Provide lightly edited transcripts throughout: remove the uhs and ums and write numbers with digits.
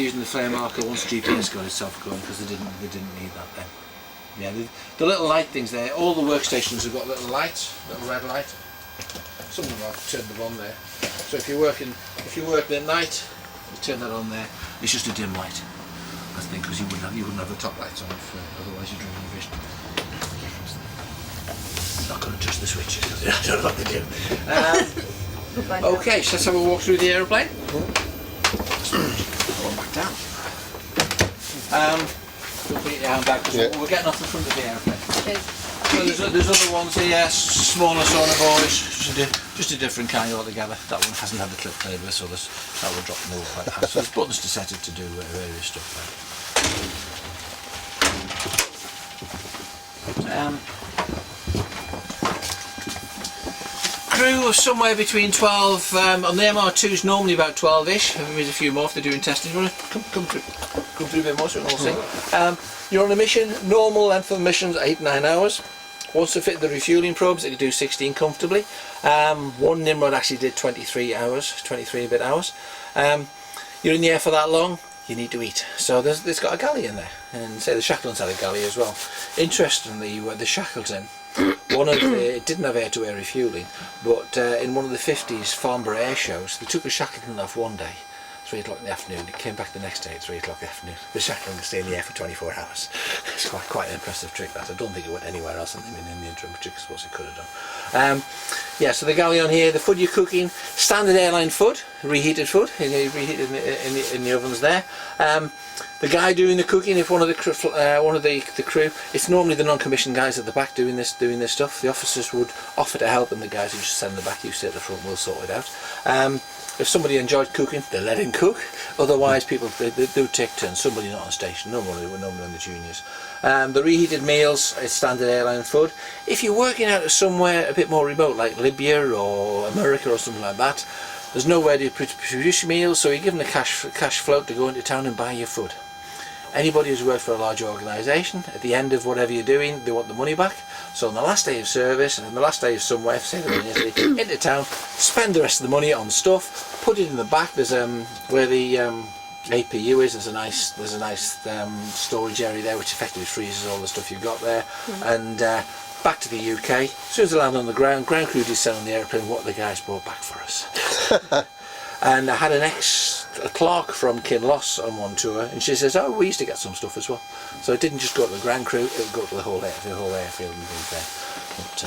using the flare marker once GPS got itself going, because they didn't need that then. Yeah, the little light things there. All the workstations have got little lights, little red light. Some of them I've turned them on there. So if you're working at night, you turn that on there. It's just a dim light, I think, because you wouldn't have the top lights on if otherwise you're drawing your vision. Not going to touch the switches because I don't know what they do. Okay, so let's have a walk through the aeroplane. Going back down. Don't put your hand back because we're getting off the front of the aeroplane. So there's other ones here, smaller sonobuoys, just a different kind altogether. That one hasn't had the clip played with, so that will drop the whole quite high. So there's buttons to set it to do various stuff there. Crew of somewhere between 12, on the MR2s normally about 12-ish, maybe a few more if they're doing testing. You want to come through a bit more so we can all see. You're on a mission, normal length of the mission's 8-9 hours. Once to fit the refuelling probes, it can do 16 comfortably. One Nimrod actually did 23 and a bit hours. You're in the air for that long, you need to eat. So there's got a galley in there, and say the Shackleton's had a galley as well. Interestingly, the Shackleton, it didn't have air-to-air refuelling, but in one of the 50s Farnborough air shows, they took the Shackleton off one day, 3 o'clock in the afternoon. It came back the next day at 3 o'clock in the afternoon. The Shackleton could stay in the air for 24 hours. It's quite an impressive trick that. I don't think it went anywhere else in the interim, which I suppose it could have done. Yeah, so the galley on here, the food you're cooking, standard airline food, reheated food, reheated in the ovens there. The guy doing the cooking, if one of the crew, it's normally the non-commissioned guys at the back doing this stuff. The officers would offer to help, and the guys who just send the back, you sit at the front, we'll sort it out. If somebody enjoyed cooking, they let him cook. Otherwise, people they do take turns. Somebody not on station. Normally on the juniors. The reheated meals is standard airline food. If you're working out of somewhere a bit more remote, like Libya or America or something like that, there's nowhere to produce meals, so you're given a cash float to go into town and buy your food. Anybody who's worked for a large organisation, at the end of whatever you're doing, they want the money back. So on the last day of service, and on the last day of somewhere, say they're in Italy, into town, spend the rest of the money on stuff, put it in the back. There's where the APU is. There's a nice storage area there, which effectively freezes all the stuff you've got there. And back to the UK. As soon as they land on the ground crew descend on the airplane. What the guys brought back for us. And I had a clerk from Kinloss on one tour, and she says, "Oh, we used to get some stuff as well." So it didn't just go to the ground crew; it would go to the whole airfield and things there. But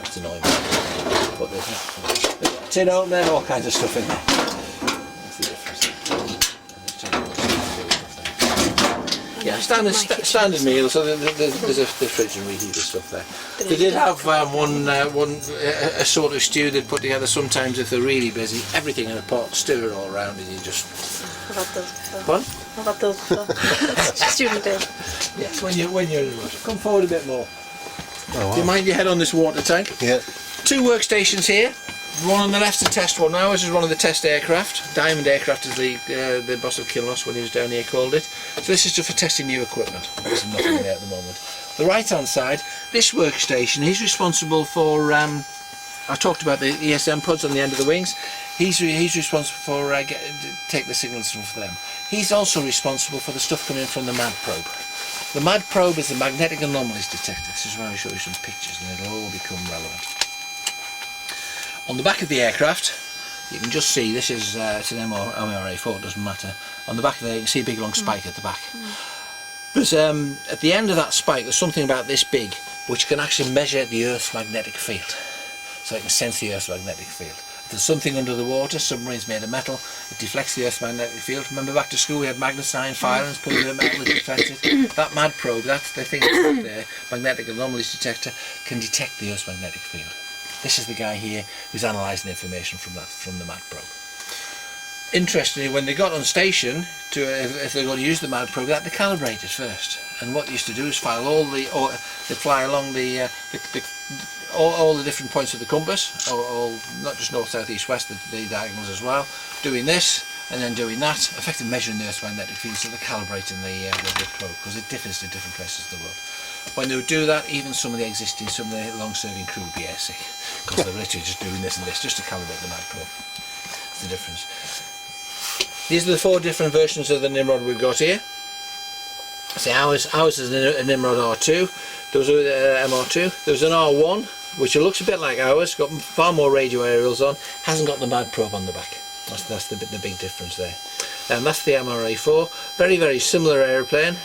it's annoying. But there's tin opener and all kinds of stuff in there. That's the difference. Yeah, standard meal. So there's a fridge and reheated stuff there. They did have a sort of stew they'd put together sometimes if they're really busy. Everything in a pot, stir it all around, and you just. I've had those before. What? I've had those before. Student day. Yes, when you're in a rush. Come forward a bit more. Oh, wow. Do you mind your head on this water tank? Yeah. 2 workstations here. One on the left's a test one now. This is one of the test aircraft. Diamond Aircraft, as the boss of Kinloss when he was down here called it. So this is just for testing new equipment. There's nothing there at the moment. The right hand side, this workstation, he's responsible for. I talked about the ESM pods on the end of the wings. He's responsible for take the signals from them. He's also responsible for the stuff coming from the MAD probe. The MAD probe is the magnetic anomalies detector. This is where I show you some pictures, and it'll all become relevant. On the back of the aircraft, you can just see, this is it's an MRA4, it doesn't matter. On the back of there you can see a big long spike at the back. There's at the end of that spike there's something about this big which can actually measure the Earth's magnetic field. So it can sense the Earth's magnetic field. If there's something under the water, submarines made of metal, it deflects the Earth's magnetic field. Remember back to school we had magnesine filings, put in metal, it deflects it. That MAD probe, that's the thing that's there, magnetic anomalies detector, can detect the Earth's magnetic field. This is the guy here who's analysing information from the MAD probe. Interestingly, when they got on station, if they're going to use the MAD probe, they had to calibrate it first. And what they used to do is file they fly along all the different points of the compass, not just north, south, east, west, the diagonals as well, doing this and then doing that, effectively measuring the Earth's magnetic field, so they're calibrating the probe because it differs to different places of the world. When they would do that, even some of the long-serving crew would be airsick because they're literally just doing this and this just to calibrate the MAD probe. That's the difference. These are the 4 different versions of the Nimrod we've got here. See, ours is a Nimrod R2. There was a MR2. There was an R1, which looks a bit like ours. Got far more radio aerials on. Hasn't got the mag probe on the back. That's the big difference there. That's the MRA4. Very, very similar aeroplane.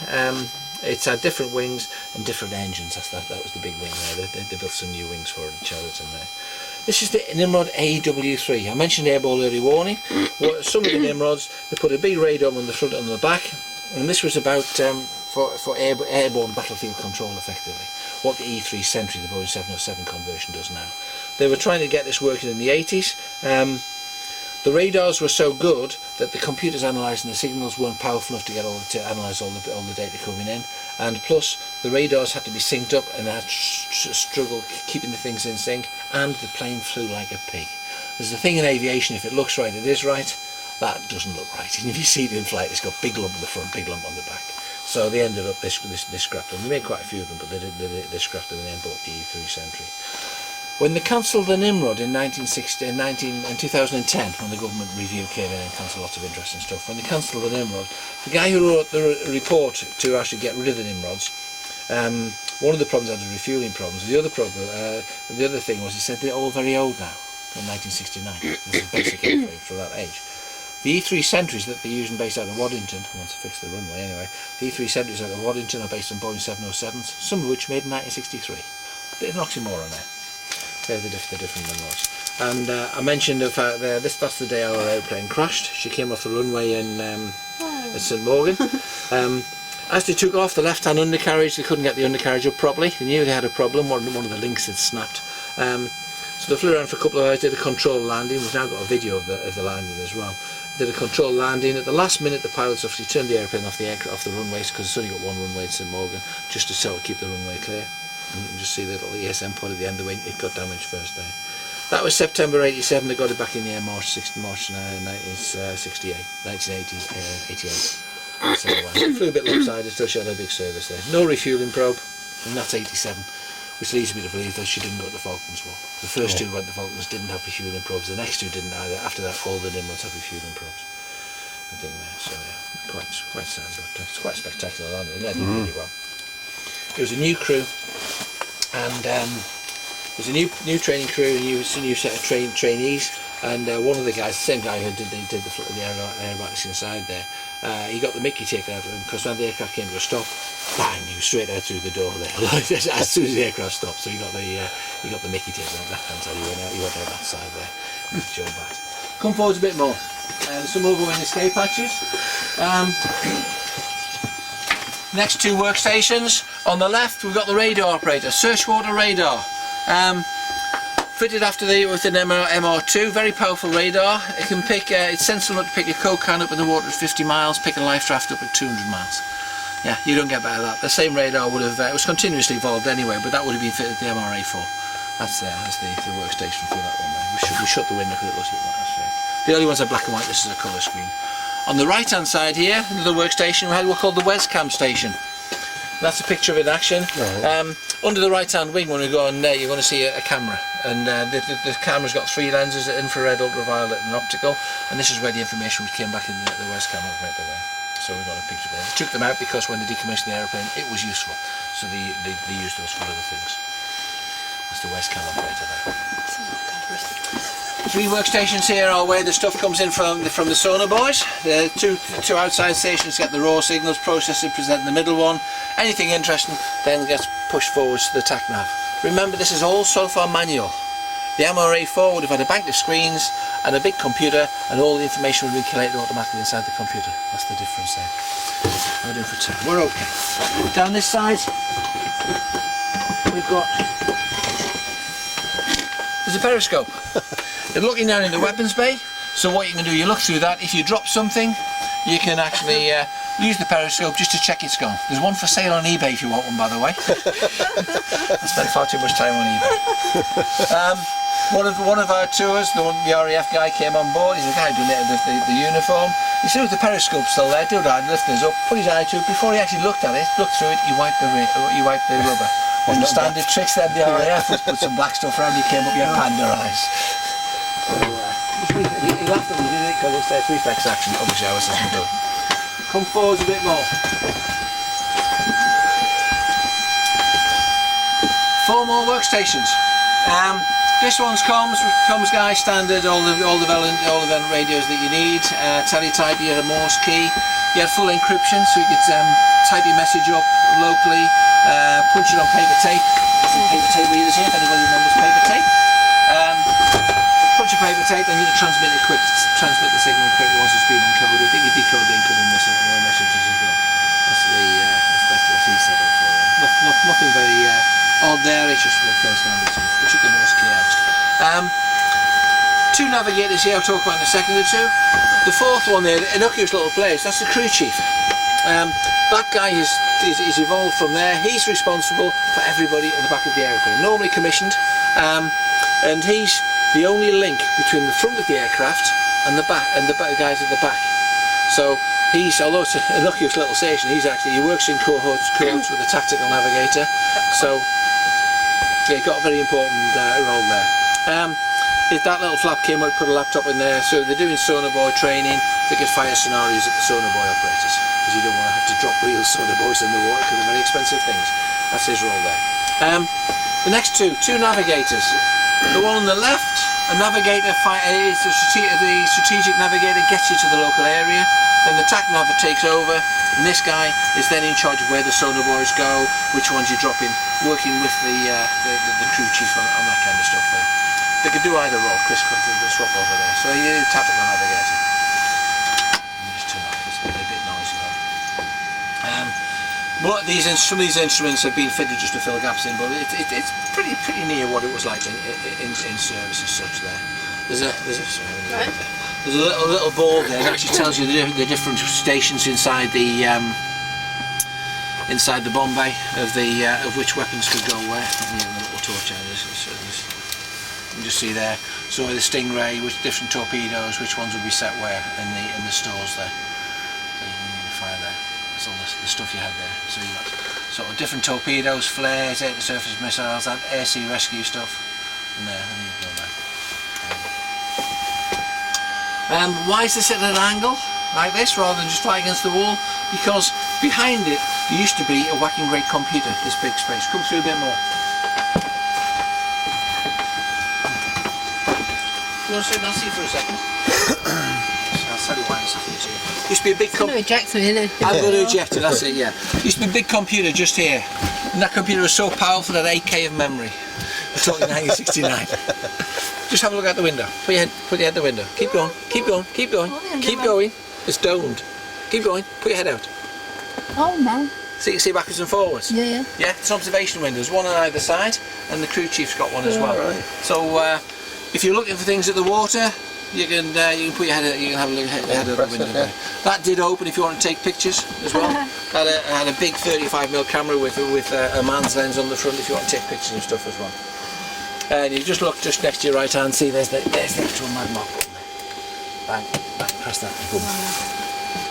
It's had different wings and different engines. That was the big wing there. They built some new wings for it in Cheriton there. This is the Nimrod AW3. I mentioned airball early warning. Some of the Nimrods, they put a big radar on the front and on the back, and this was about for airborne battlefield control effectively. What the E3 Sentry, the Boeing 707 conversion, does now. They were trying to get this working in the 80s. The radars were so good that the computers analysing the signals weren't powerful enough to get to analyse all the data coming in, and plus the radars had to be synced up and they had to struggle keeping the things in sync, and the plane flew like a pig. There's a thing in aviation, if it looks right it is right, that doesn't look right, and if you see it in flight it's got big lump on the front, big lump on the back. So they ended up, they scrapped them. They made quite a few of them, but they scrapped them and then bought the E3 Sentry. When they cancelled the Nimrod in 2010, when the government review came in and cancelled lots of interesting stuff, when they cancelled the Nimrod, the guy who wrote the report to actually get rid of the Nimrods, one of the problems had refuelling problems. The other thing was he said they're all very old now, in 1969. This is basic airframe for that age. The E3 Sentries that they're using based out of Waddington, I want to fix the runway anyway, the E3 Sentries out of Waddington are based on Boeing 707s, some of which made in 1963. Bit of an oxymoron there. They're the different Nimrods. And I mentioned the fact that that's the day our airplane crashed. She came off the runway in at St Morgan. As they took off the left-hand undercarriage, they couldn't get the undercarriage up properly. They knew they had a problem. One of the links had snapped. So they flew around for a couple of hours, did a controlled landing. We've now got a video of the landing as well. Did a controlled landing. At the last minute, the pilots obviously turned the airplane off the runways, because it's only got one runway in St Morgan, just to sort of keep the runway clear. And you can just see the little ESM pod at the end of the wing. It got damaged first day. That was September 87. They got it back in the air March 1968. So it flew a bit lopsided, still showed a big service there. No refueling probe, and that's 87, which leads me to believe that she didn't go to the Falklands War. The first two went to the Falklands didn't have refueling probes. The next two didn't either. After that, all the Nimrods had refueling probes. I think there. So yeah, quite sad, but it's quite spectacular landing. They did really well. It was a new crew, and there's a new training crew, a new set of trainees, and one of the guys, the same guy who did the aerobatics inside there, he got the mickey taken out of him, because when the aircraft came to a stop, bang, he was straight out through the door there, as soon as the aircraft stopped. So he got the mickey taken out left hand side. He went out that side there. Joe Bat. Come forward a bit more. Some overwing escape hatches. Next two workstations. On the left we've got the radar operator, search water radar. Fitted after with an MR2, very powerful radar. It can pick, it's sensible enough to pick a Coke can up in the water at 50 miles, pick a life raft up at 200 miles. Yeah, you don't get better than that. The same radar would have, it was continuously evolved anyway, but that would have been fitted to the MRA4. That's the workstation for that one there. We shut the window because it looks a bit like that. The early ones are black and white, this is a colour screen. On the right hand side here, another workstation, we had what's called the Wescam station. That's a picture of it in action. Right. Under the right hand wing, when we go on there, you're going to see a camera, and the camera's got 3 lenses, infrared, ultraviolet and optical, and this is where the information which came back in the Wescam operator there. So we've got a picture there. They took them out because when they decommissioned the aeroplane it was useful, so they used those for other things. That's the Wescam operator there. 3 workstations here are where the stuff comes in from the sonar boys. The two outside stations get the raw signals, process it, present the middle one. Anything interesting then gets pushed forwards to the TAC nav. Remember, this is all so far manual. The MRA4 would have had a bank of screens and a big computer, and all the information would be collated automatically inside the computer. That's the difference there. We're doing for 2. We're okay. Down this side we've got, there's a periscope. They're looking down in the weapons bay, so what you can do, you look through that. If you drop something, you can actually use the periscope just to check it's gone. There's one for sale on eBay if you want one, by the way. I spent far too much time on eBay. One of our tours, the RAF guy came on board. He's the guy who donated the uniform. He said, with the periscope still there, do that, lift this up, put his eye to it. Before he actually looked at it, looked through it, he wiped the rubber. One of the standard tricks then the RAF was put some black stuff around. He came up, he had panda eyes. So, he laughed at me, because it's reflex action. Obviously, I was listening to it. Come forwards a bit more. 4 more workstations. This one's comms guy standard, all the event radios that you need. Teletype, you had a Morse key. You had full encryption, so you could type your message up locally, punch it on paper tape. Some paper tape readers here, if anybody remembers paper tape. Punch a paper tape, then you can transmit the signal quickly once it's been encoded. I think you decode the incoming messages as well. That's what he's set up for. Nothing very odd there, it's just for the first number 2, which is the Morse key out. 2 navigators here I'll talk about in a second or two. The 4th one there, the innocuous little place, that's the crew chief. That guy is evolved from there. He's responsible for everybody at the back of the aeroplane, normally commissioned, and he's the only link between the front of the aircraft and the back, and the guys at the back. So he's, although it's an innocuous little station, he works in cohorts with a tactical navigator. So yeah, got a very important role there. If that little flap came out, put a laptop in there, so they're doing sonar boy training, they could fire scenarios at the sonar boy operators, because you don't want to have to drop real sonar boys in the water, because they're very expensive things. That's his role there. The next two navigators. The one on the left, a navigator is the strategic navigator, gets you to the local area, then the TAC navigator takes over, and this guy is then in charge of where the sonar boys go, which ones you drop in, working with the crew chief on that kind of stuff there. They could do either role. Chris could swap over there. So you need a tactical navigator. Just turn off. It's a bit noisy though. Some of these instruments have been fitted just to fill gaps in, but it's pretty near what it was like in service as such. There's a little board there that actually tells you the different stations inside the bomb bay of which weapons could go where. And the little torch out. You can just see there. So the Stingray, which different torpedoes, which ones will be set where in the stores there. So you can fire there. That's all the stuff you had there. So you got sort of different torpedoes, flares, air-to-surface missiles, and air-sea rescue stuff. And there you go there. Why is this at an angle like this rather than just flying against the wall? Because behind it there used to be a whacking great computer, this big space. Come through a bit more. You want to sit and see for a second? I'll tell you why it's happening to you. Used to be a big computer. Eject me, innit? I'm going to eject it, that's it, yeah. Used to be a big computer just here. And that computer was so powerful it had 8K of memory. We're talking 1969. Just have a look out the window. Put your head out the window. Keep going, keep going, keep going, keep going. It's domed. Keep going, put your head out. Oh no. See backwards and forwards? Yeah. Yeah, it's observation windows, one on either side, and the crew chief's got one as well. Right. So if you're looking for things at the water, you can put your head out, you can have a look at the head of the window there. That did open if you want to take pictures as well. had a big 35mm camera with a man's lens on the front if you want to take pictures and stuff as well. And you just look just next to your right hand, see there's the actual magmark button there. Bang, bang, press that, boom.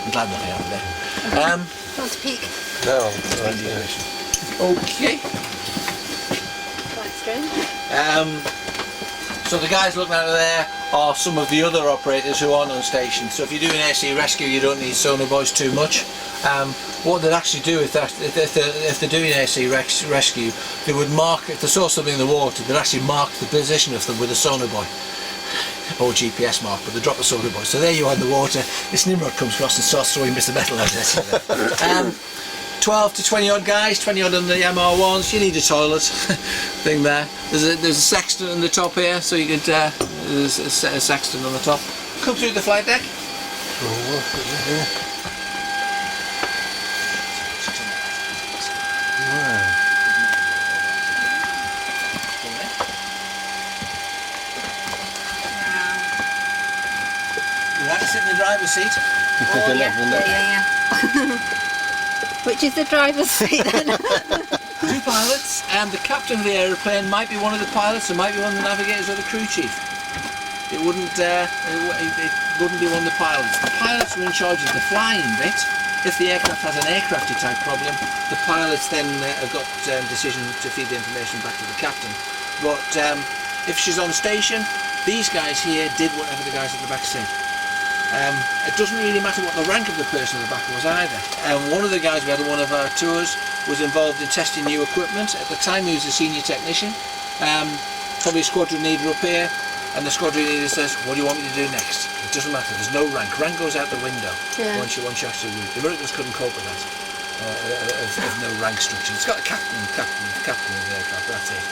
I'm glad nothing happened there. Want to peek? No. Okay. Quite strange. So the guys looking out of there are some of the other operators who aren't on station. So if you're doing air-sea rescue, you don't need sonar boys too much. What they'd actually do if they're doing air-sea rescue, they would mark, if they saw something in the water, they'd actually mark the position of them with a sonar boy. Or GPS mark, but they drop the sonar boy. So there you are in the water, this Nimrod comes across and starts throwing bits of metal out there. 12 to 20 odd guys, 20 odd on the MR1s, you need a toilet thing there. There's a sextant on the top here, so you could, there's a sextant on the top. Come through the flight deck. You like to sit in the driver's seat? Oh, yeah. Which is the driver's seat then? Two pilots, and the captain of the aeroplane might be one of the pilots, or might be one of the navigators or the crew chief. It wouldn't be one of the pilots. The pilots are in charge of the flying bit. If the aircraft has an aircrafty type problem, the pilots then have got decision to feed the information back to the captain. But if she's on station, these guys here did whatever the guys at the back said. It doesn't really matter what the rank of the person at the back was either. One of the guys we had on one of our tours was involved in testing new equipment. At the time he was a senior technician. Probably a squadron leader up here, and the squadron leader says, what do you want me to do next? It doesn't matter, there's no rank. Rank goes out the window once you actually move. The Americans couldn't cope with that. Of no rank structure. It's got a captain of the aircraft, that's it.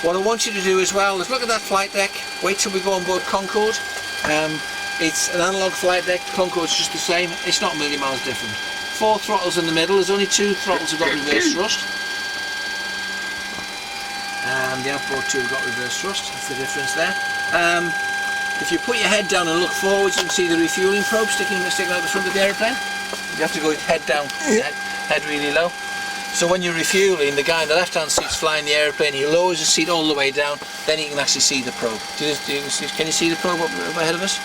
What I want you to do as well is look at that flight deck, wait till we go on board Concorde. It's an analogue flight deck, Concorde's just the same, it's not a million miles different. 4 throttles in the middle, there's only 2 throttles have got reverse thrust. The outboard 2 have got reverse thrust, that's the difference there. If you put your head down and look forwards, you can see the refuelling probe sticking out the front of the aeroplane. You have to go head down, head really low. So when you're refuelling, the guy in the left hand seat's flying the aeroplane, he lowers the seat all the way down, then you can actually see the probe. Can you see the probe up ahead of us?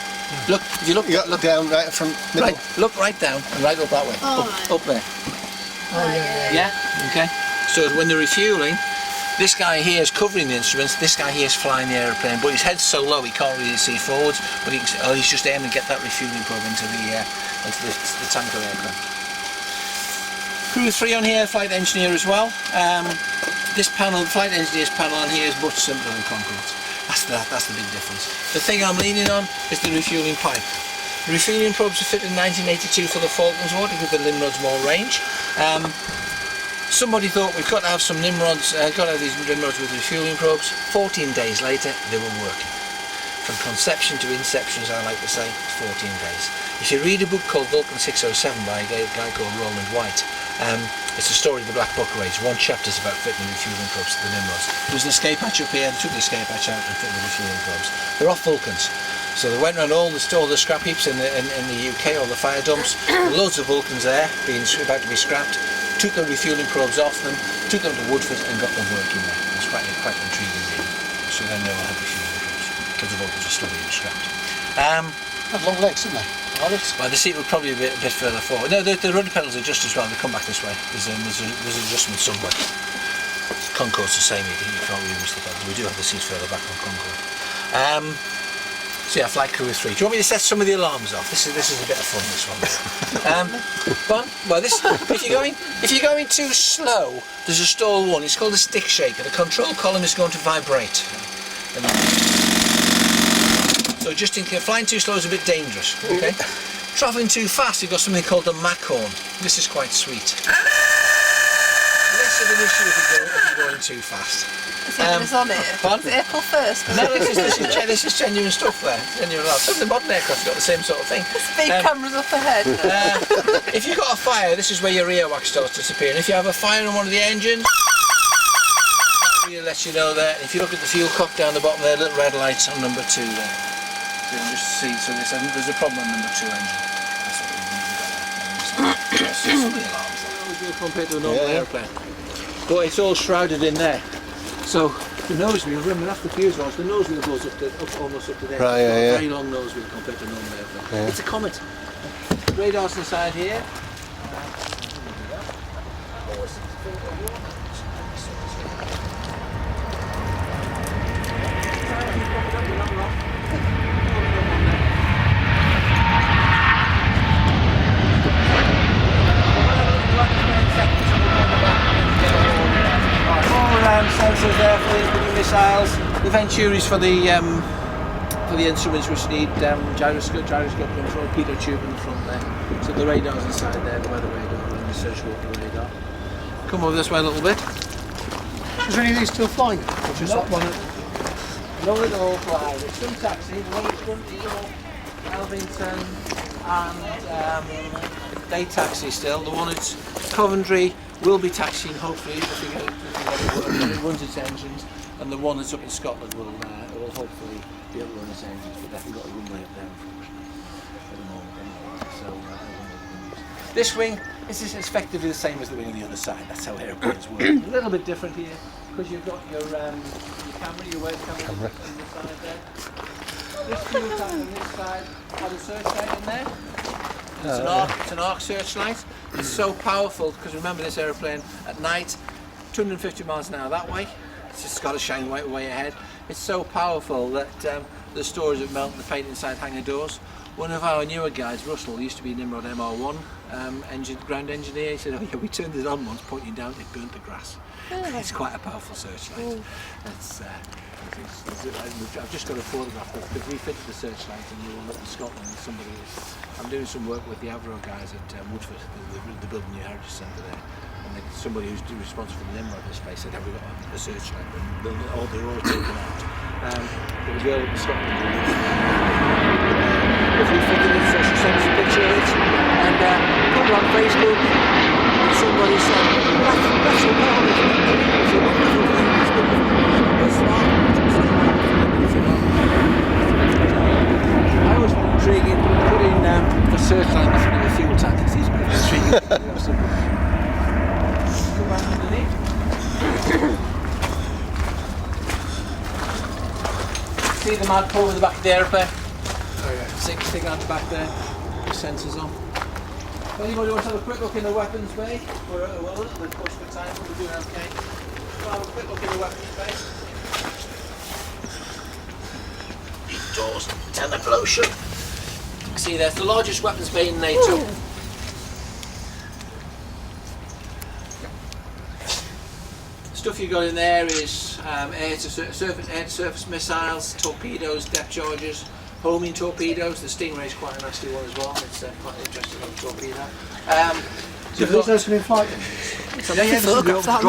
Look, if you look, look down right from middle. Right, look right down and right up that way. Up there. Yeah? Okay. So when they're refueling, this guy here is covering the instruments, this guy here is flying the aeroplane, but his head's so low he can't really see forwards, but he's just aiming to get that refueling probe into the tanker aircraft. Crew 3 on here, flight engineer as well. This panel, the flight engineer's panel on here is much simpler than Concorde's. That's the big difference. The thing I'm leaning on is the refueling pipe. The refueling probes were fitted in 1982 for the Falklands War to give the Nimrods more range. Somebody thought we've got to have some Nimrods, got to have these Nimrods with refueling probes. 14 days later, they were working. From conception to inception, as I like to say, 14 days. If you read a book called Vulcan 607 by a guy called Roland White, it's the story of the Black Book raids. One chapter's about fitting the refueling probes to the Nimrods. There was an escape hatch up here, they took the escape hatch out and fitted the refueling probes. They're off Vulcans. So they went around all the scrap heaps in the UK, all the fire dumps, loads of Vulcans there, about to be scrapped, took the refueling probes off them, took them to Woodford and got them working there. It was quite intriguing reading. So then they all had refueling probes, because the Vulcans are still being scrapped. Have long legs, don't they? Well, the seat would probably be a bit further forward. No, the rudder pedals adjust as well, they come back this way. There's adjustment somewhere. Concorde's the same, you can't really miss the pedals. We do have the seats further back on Concorde. So yeah, flight crew 3. Do you want me to set some of the alarms off? This is a bit of fun, this one. Well, if you're going too slow, there's a stall one. It's called a stick shaker. The control column is going to vibrate. So just in case, flying too slow is a bit dangerous. Okay. Travelling too fast, you've got something called the Mach horn. This is quite sweet. Less of an issue if you're going too fast. Is on it? Pardon? Is it April 1st? No, this is genuine stuff there. Genuine stuff. Some of the modern aircraft's got the same sort of thing. Speed cameras up ahead. If you've got a fire, this is where your rear wax starts disappearing. If you have a fire in one of the engines, that really lets you know that. If you look at the fuel cock down the bottom there, little red lights on number 2 there. So you can just see, so there's a problem on number 2 engine. That's what we've got there. That's just some of the alarms. That would be compared to a normal aeroplane. But it's all shrouded in there. So the nose wheel, remember that's the fuselage, the nose wheel goes almost up to there. Right, yeah. Very long nose wheel compared to a normal airplane. It's a Comet. Radars inside here. Sensors there for the missiles, the Venturis for the instruments which need gyroscope control, pitot tube in the front there. So the radar's inside there, the weather radar and the search water radar. Come over this way a little bit. Is any of these still flying? None at all fly. There's some taxi, the one that's front is all Alvington and they taxi still. The one at Coventry will be taxiing hopefully if we get it working. It runs its engines, and the one that's up in Scotland will hopefully be able to run its engines, but they've got a runway up there unfortunately at the moment. So this wing is effectively the same as the wing on the other side. That's how airplanes work. A little bit different here because you've got your camera, your wave camera on the side there. This fuel tank on this side has a searchlight in there. It's an arc searchlight. It's so powerful because remember this aeroplane at night, 250 miles an hour that way. It's just got to shine way ahead. It's so powerful that the storage of melt the paint inside hangar doors. One of our newer guys, Russell, used to be Nimrod MR1 ground engineer. He said, "Oh yeah, we turned it on once, pointing down, it burnt the grass." It's quite a powerful searchlight. I've just got a photograph of it because we fitted the searchlight and we were up in Scotland. I'm doing some work with the Avro guys at Woodford, the building new heritage centre there. And somebody who's responsible for the Nimrod this place said, "Have we got a searchlight?" And they're all taken out. There was a girl up in Scotland if we fitted it, so she sent us a picture of it and put it on Facebook. And somebody said, "That's a wonderful thing. It's a wonderful thing. I always find it intriguing putting the searchlight in the front of a fuel tank. It's intriguing. Come back underneath. See the mag pole at the back of the aeroplane? Oh yeah. Stick out the back there, the sensors on. If anybody wants to have a quick look in the weapons bay, we're a little bit pushed for time, but we're doing okay. We'll have a quick look in the weapons bay. Doors, teleclosure. See, that's the largest weapons bay in NATO. Ooh. Stuff you got in there is air-to-surface missiles, torpedoes, depth charges, homing torpedoes. The Stingray is quite a nasty one as well. It's quite an interesting little torpedo. So those can be flight? It's a bomb.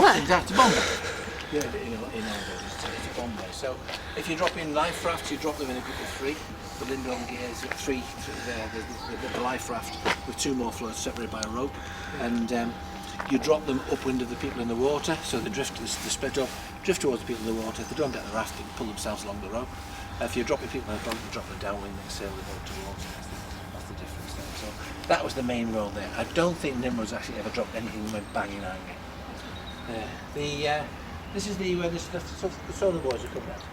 Yeah, it's a bomb bay. So if you drop in life rafts, you drop them in a group of 3. The Lindholm gears, three there, the life raft with 2 more floats separated by a rope, and you drop them upwind of the people in the water, so they split up, drift towards the people in the water. If they don't get the raft, they can pull themselves along the rope. If you're dropping people in the boat, you drop them downwind and sail the boat towards them. That's the difference there. So that was the main role there. I don't think Nimrod's actually ever dropped anything that went banging anger. This is where the solar boys are coming out.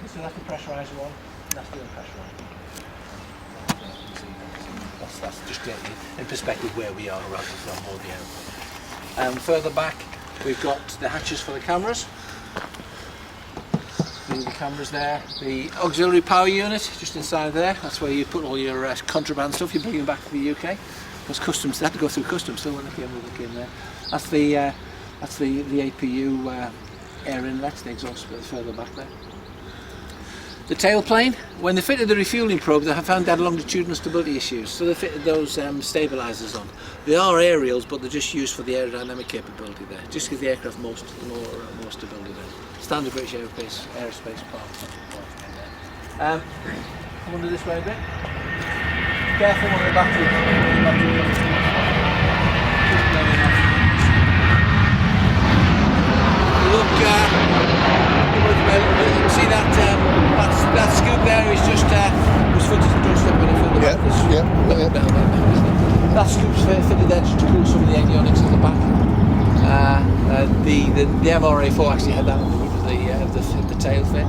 So that's the pressurizer one, and that's the unpressurized one. That's just getting in perspective where we are rather than on board the aeroplane. Further back, we've got the hatches for the cameras. The cameras there. The auxiliary power unit just inside there. That's where you put all your contraband stuff you're bringing back to the UK. Because customs, they had to go through customs, so when they came there. That's the APU air inlet, the exhaust further back there. The tailplane, when they fitted the refuelling probe, they found they had longitudinal stability issues, so they fitted those stabilisers on. They are aerials, but they're just used for the aerodynamic capability there, just to give the aircraft more stability there. Standard British aerospace parts. Come under this way a bit. Careful on the battery. Look, see that scoop there is just was footage of doorstep when I filled the back. That scoop's fitted there just to cool some of the avionics at the back. The MRA4 actually had that on the roof of the tail fin.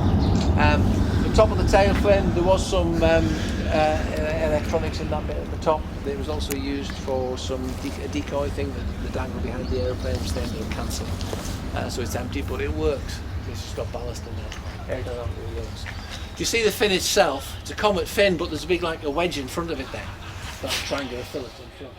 The top of the tail fin, there was some electronics in that bit at the top. It was also used for a decoy thing that dangled behind the aeroplane, which they ended up cancelling. So it's empty, but it works. It's just got ballast in there. Aerodynamically works. Do you see the fin itself? It's a Comet fin, but there's a big, like a wedge in front of it there. That's triangular fillet in front.